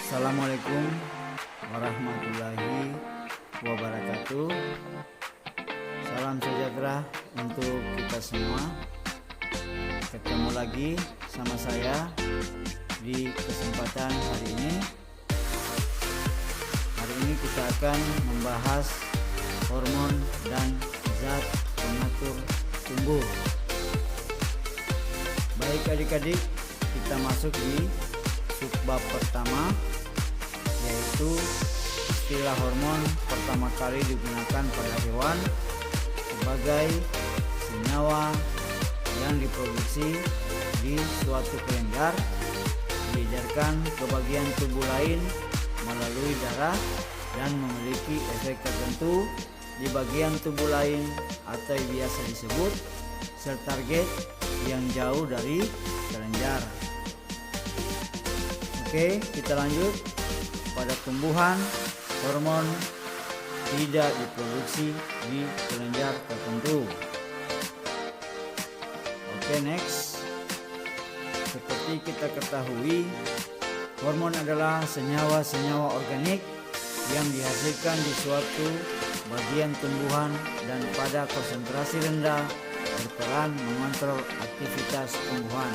Assalamualaikum warahmatullahi wabarakatuh. Salam sejahtera untuk kita semua. Ketemu lagi sama saya di kesempatan hari ini. Hari ini kita akan membahas hormon dan zat pengatur tumbuh. Baik adik-adik, kita masuk di subbab pertama, yaitu istilah hormon pertama kali digunakan pada hewan sebagai senyawa yang diproduksi di suatu kelenjar, diedarkan ke bagian tubuh lain melalui darah dan memiliki efek tertentu di bagian tubuh lain atau biasa disebut sel target yang jauh dari kelenjar. Oke, kita lanjut. Pada tumbuhan, hormon tidak diproduksi di kelenjar tertentu. Oke, next. Seperti kita ketahui, hormon adalah senyawa-senyawa organik yang dihasilkan di suatu bagian tumbuhan dan pada konsentrasi rendah berperan mengontrol aktivitas tumbuhan.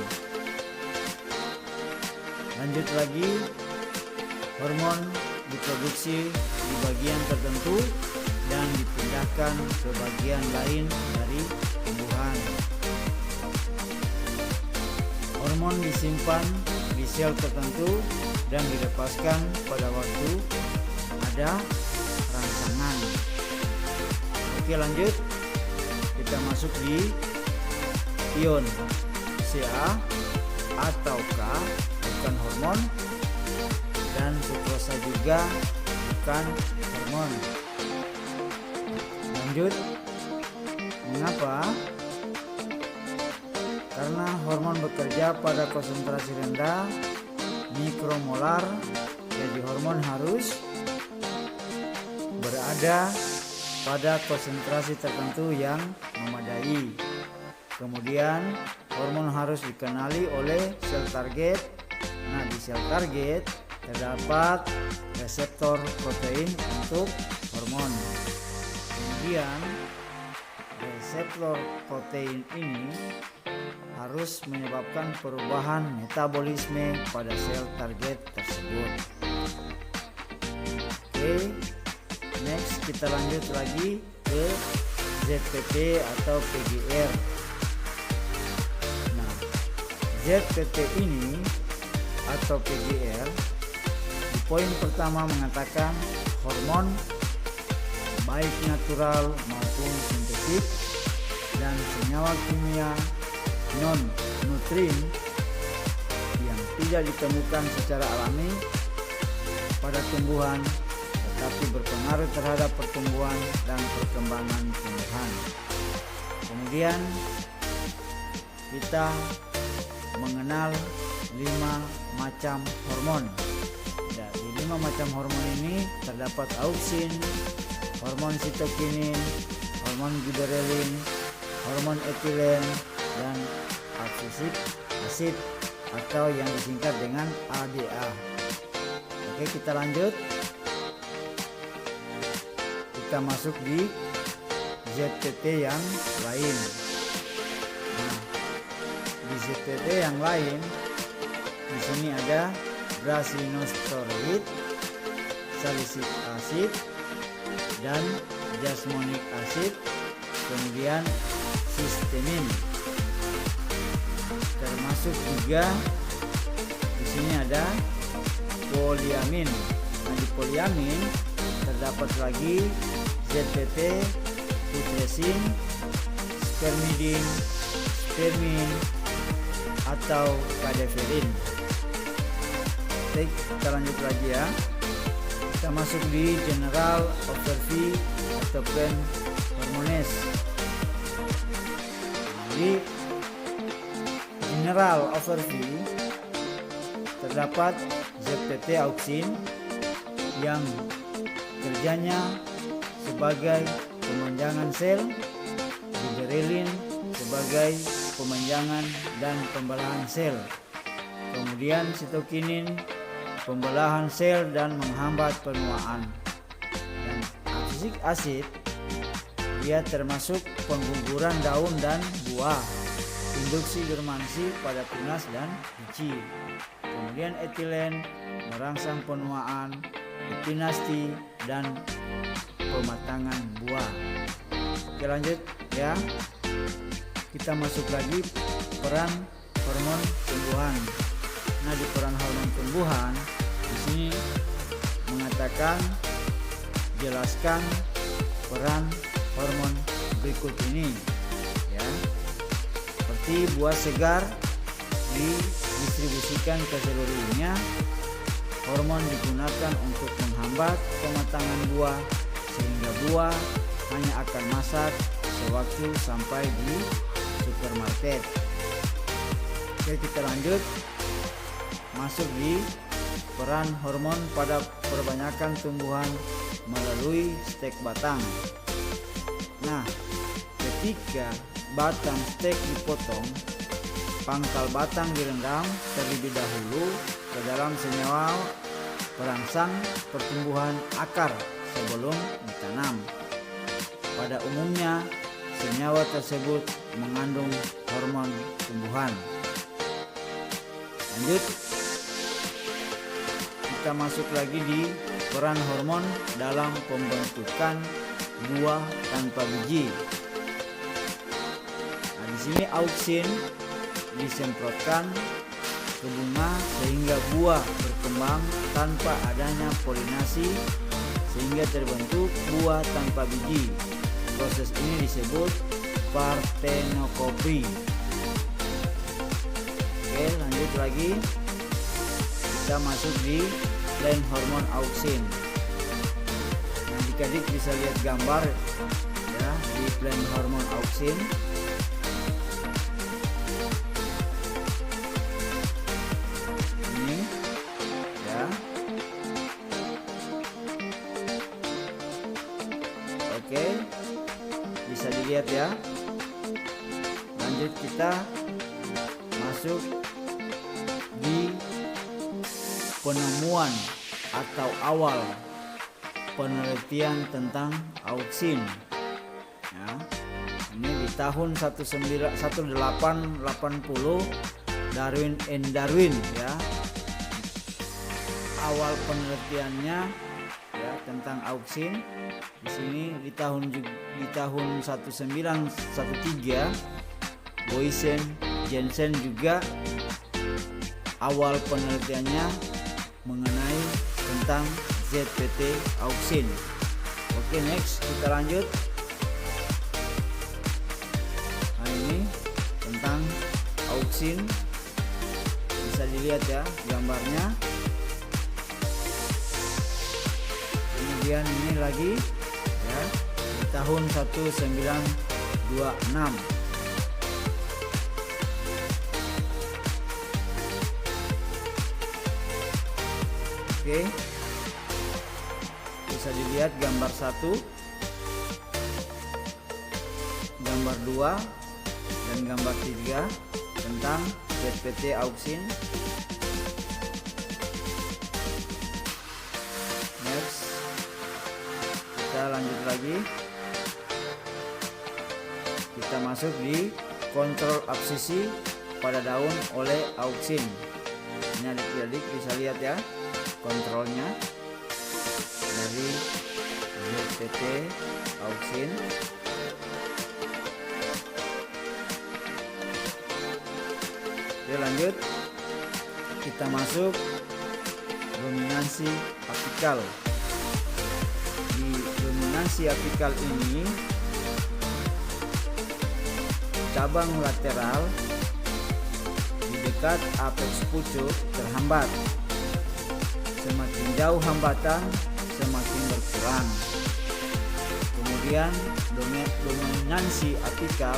Lanjut lagi, hormon diproduksi di bagian tertentu dan dipindahkan ke bagian lain dari tumbuhan. Hormon disimpan di sel tertentu dan dilepaskan pada waktu ada rangsangan. Oke, lanjut. Kita masuk di ion Ca atau K bukan hormon, dan sukrosa juga bukan hormon. Lanjut. Mengapa? Karena hormon bekerja pada konsentrasi rendah mikromolar, jadi hormon harus berada pada konsentrasi tertentu yang memadai. Kemudian hormon harus dikenali oleh sel target. Nah, di sel target terdapat reseptor protein untuk hormon. Kemudian reseptor protein ini harus menyebabkan perubahan metabolisme pada sel target tersebut. Oke, next kita lanjut lagi ke ZPT atau PGR. Nah, ZPT ini atau PGR di poin pertama mengatakan hormon baik natural maupun sintetik dan senyawa kimia non nutrin yang tidak ditemukan secara alami pada tumbuhan tetapi berpengaruh terhadap pertumbuhan dan perkembangan tumbuhan. Kemudian kita mengenal 5 macam hormon. Dari 5 macam hormon ini terdapat auksin, hormon sitokinin, hormon giberelin, hormon etilen, dan absisik asid atau yang disingkat dengan ADA. Oke, kita lanjut. Kita masuk di ZPT yang lain. Nah, di ZPT yang lain di sini ada brasinosteroid, salicylic acid, dan jasmonic acid, kemudian sistemin. Termasuk juga di sini ada poliamin. Nah, di poliamin terdapat lagi ZPT, putresin, spermidin, spermin, atau kadeverin. Baik, kita lanjut lagi ya. Kita masuk di general overview atau plant hormones. Di general overview terdapat ZPT auksin yang kerjanya sebagai pemanjangan sel, giberelin sebagai pemanjangan dan pembelahan sel, kemudian sitokinin pembelahan sel dan menghambat penuaan. Dan absisic acid dia termasuk pengguguran daun dan buah, induksi dormansi pada tunas dan biji. Kemudian etilen merangsang penuaan, etinasti dan pematangan buah. Oke, lanjut ya. Kita masuk lagi peran hormon tumbuhan. Nah, di peran hormon tumbuhan di sini mengatakan jelaskan peran hormon berikut ini ya. Seperti buah segar didistribusikan ke seluruh dunia. Hormon digunakan untuk menghambat pematangan buah sehingga buah hanya akan masak sewaktu sampai di supermarket. Oke, kita lanjut masuk di peran hormon pada perbanyakan tumbuhan melalui stek batang. Nah, ketika batang stek dipotong, pangkal batang direndam terlebih dahulu ke dalam senyawa perangsang pertumbuhan akar sebelum ditanam. Pada umumnya, senyawa tersebut mengandung hormon tumbuhan. Lanjut, kita masuk lagi di peran hormon dalam pembentukan buah tanpa biji. Nah, di sini auksin disemprotkan ke bunga sehingga buah berkembang tanpa adanya polinasi sehingga terbentuk buah tanpa biji. Proses ini disebut partenokopri. Oke, lanjut lagi. Kita masuk di plant hormon auksin. Nah, adik-adik bisa lihat gambar ya di plant hormon auksin. Ini ya. Oke, bisa dilihat ya. Lanjut, kita masuk di penemuan atau awal penelitian tentang auksin ya. Ini di tahun 1880 Darwin ya. Awal penelitiannya ya tentang auksin. Di sini di tahun 1913 Boysen Jensen juga awal penelitiannya mengenai tentang ZPT auksin. Oke, next kita lanjut. Nah, ini tentang auksin, bisa dilihat ya gambarnya. Kemudian ini lagi ya di tahun 1926. Oke, bisa dilihat gambar 1, gambar 2, dan gambar 3 tentang ZPT auksin. Next, kita lanjut lagi. Kita masuk di kontrol absisi pada daun oleh auksin. Ini adik-adik bisa lihat ya kontrolnya dari ZPT auksin. Oke, lanjut kita masuk dominansi apikal. Di dominansi apikal ini cabang lateral di dekat apeks pucuk terhambat. Semakin jauh hambatan, semakin berkurang. Kemudian dominansi apikal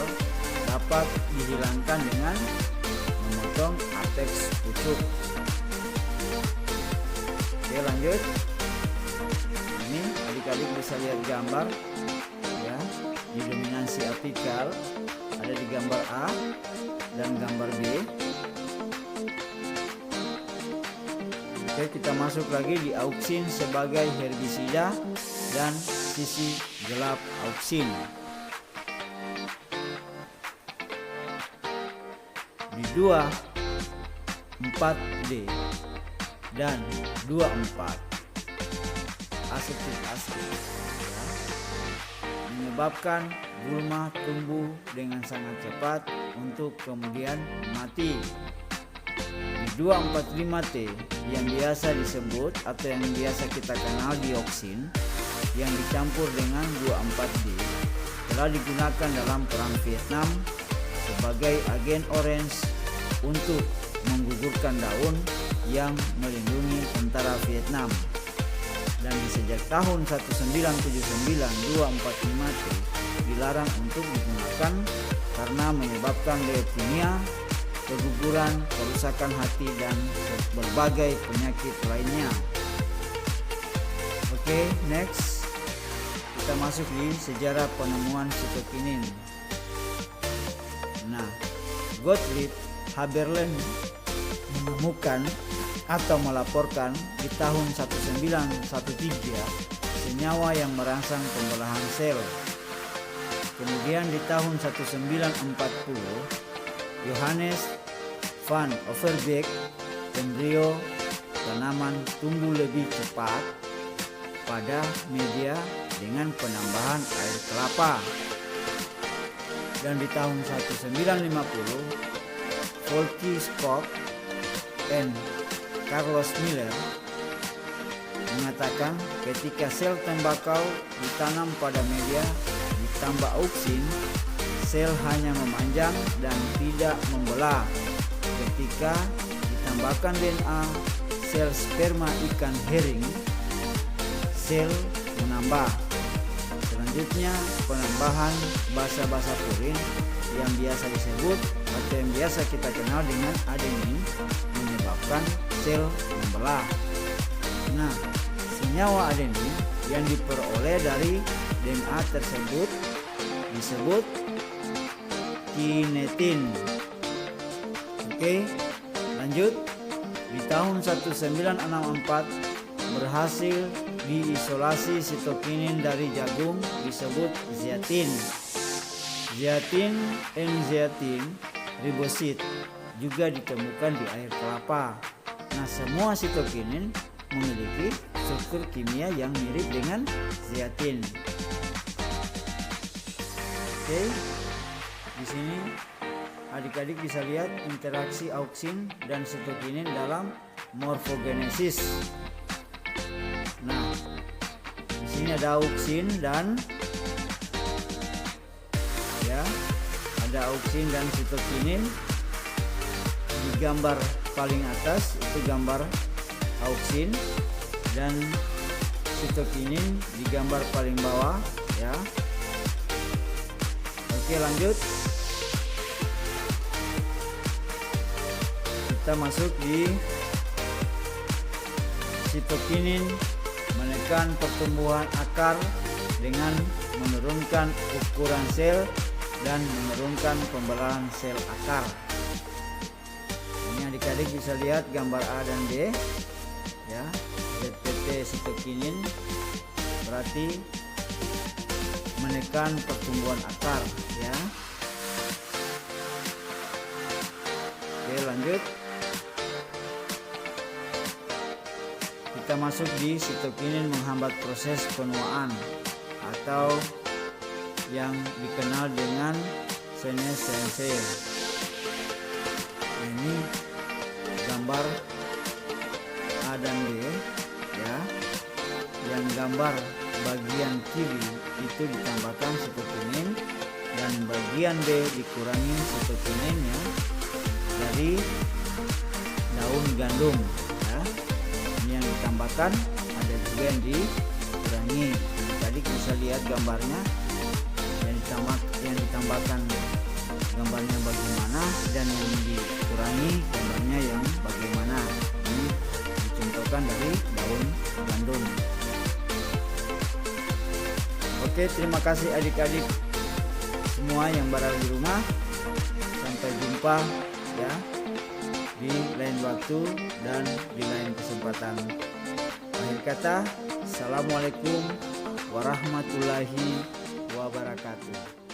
dapat dihilangkan dengan memotong apeks pucuk. Oke, lanjut. Ini adik-adik bisa lihat gambar ya. Di dominansi apikal ada di gambar A dan gambar B. Oke, kita masuk lagi di auksin sebagai herbisida dan sisi gelap auksin. Di 2,4-D dan 2,4 asetik asid ya, menyebabkan gulma tumbuh dengan sangat cepat untuk kemudian mati. Di 2,4,5-T yang biasa disebut atau yang biasa kita kenal dioksin yang dicampur dengan 2,4-D telah digunakan dalam perang Vietnam sebagai agen orange untuk menggugurkan daun yang melindungi tentara Vietnam. Dan di sejak tahun 1979 2,4,5-T dilarang untuk digunakan karena menyebabkan leukemia, keguguran, kerusakan hati dan berbagai penyakit lainnya. Oke, next kita masuk di sejarah penemuan sitokinin. Nah, Gottlieb Haberlen menemukan atau melaporkan di tahun 1913 senyawa yang merangsang pembelahan sel. Kemudian di tahun 1940 Johannes van Overbeek, embrio tanaman tumbuh lebih cepat pada media dengan penambahan air kelapa. Dan di tahun 1950 Volky Scott dan Carlos Miller mengatakan ketika sel tembakau ditanam pada media ditambah auksin, sel hanya memanjang dan tidak membelah. Ketika ditambahkan DNA sel sperma ikan herring, sel menambah. Selanjutnya penambahan basa-basa purin yang biasa disebut atau yang biasa kita kenal dengan adenin menyebabkan sel membelah. Nah, senyawa adenin yang diperoleh dari DNA tersebut disebut kinetin. Oke, lanjut. Di tahun 1964 berhasil diisolasi sitokinin dari jagung disebut zeatin. Zeatin N-zeatin ribosid juga ditemukan di air kelapa. Nah, semua sitokinin memiliki struktur kimia yang mirip dengan zeatin. Oke, di sini adik-adik bisa lihat interaksi auksin dan sitokinin dalam morfogenesis. Nah, di sini ada auksin dan ada auksin dan sitokinin. Di gambar paling atas itu gambar auksin dan sitokinin di gambar paling bawah ya. Oke, lanjut. Kita masuk di sitokinin menekan pertumbuhan akar dengan menurunkan ukuran sel dan menurunkan pembelahan sel akar. Ini adik-adik bisa lihat gambar A dan B ya. ZPT sitokinin berarti menekan pertumbuhan akar ya. Oke, lanjut. Kita masuk di sitokinin menghambat proses penuaan atau yang dikenal dengan senescensi. Ini gambar A dan B ya. Yang gambar bagian kiri itu ditambahkan sitokinin dan bagian B dikurangi sitokinnya dari daun gandum ya. Ini yang ditambahkan, ada juga yang dikurangi. Tadi bisa lihat gambarnya yang ditambahkan gambarnya bagaimana dan yang dikurangi gambarnya yang bagaimana. Ini dicontohkan dari daun gandum. Oke, terima kasih adik-adik semua yang berada di rumah. Sampai jumpa ya di di lain waktu dan di lain kesempatan. Akhir kata, Assalamualaikum warahmatullahi wabarakatuh.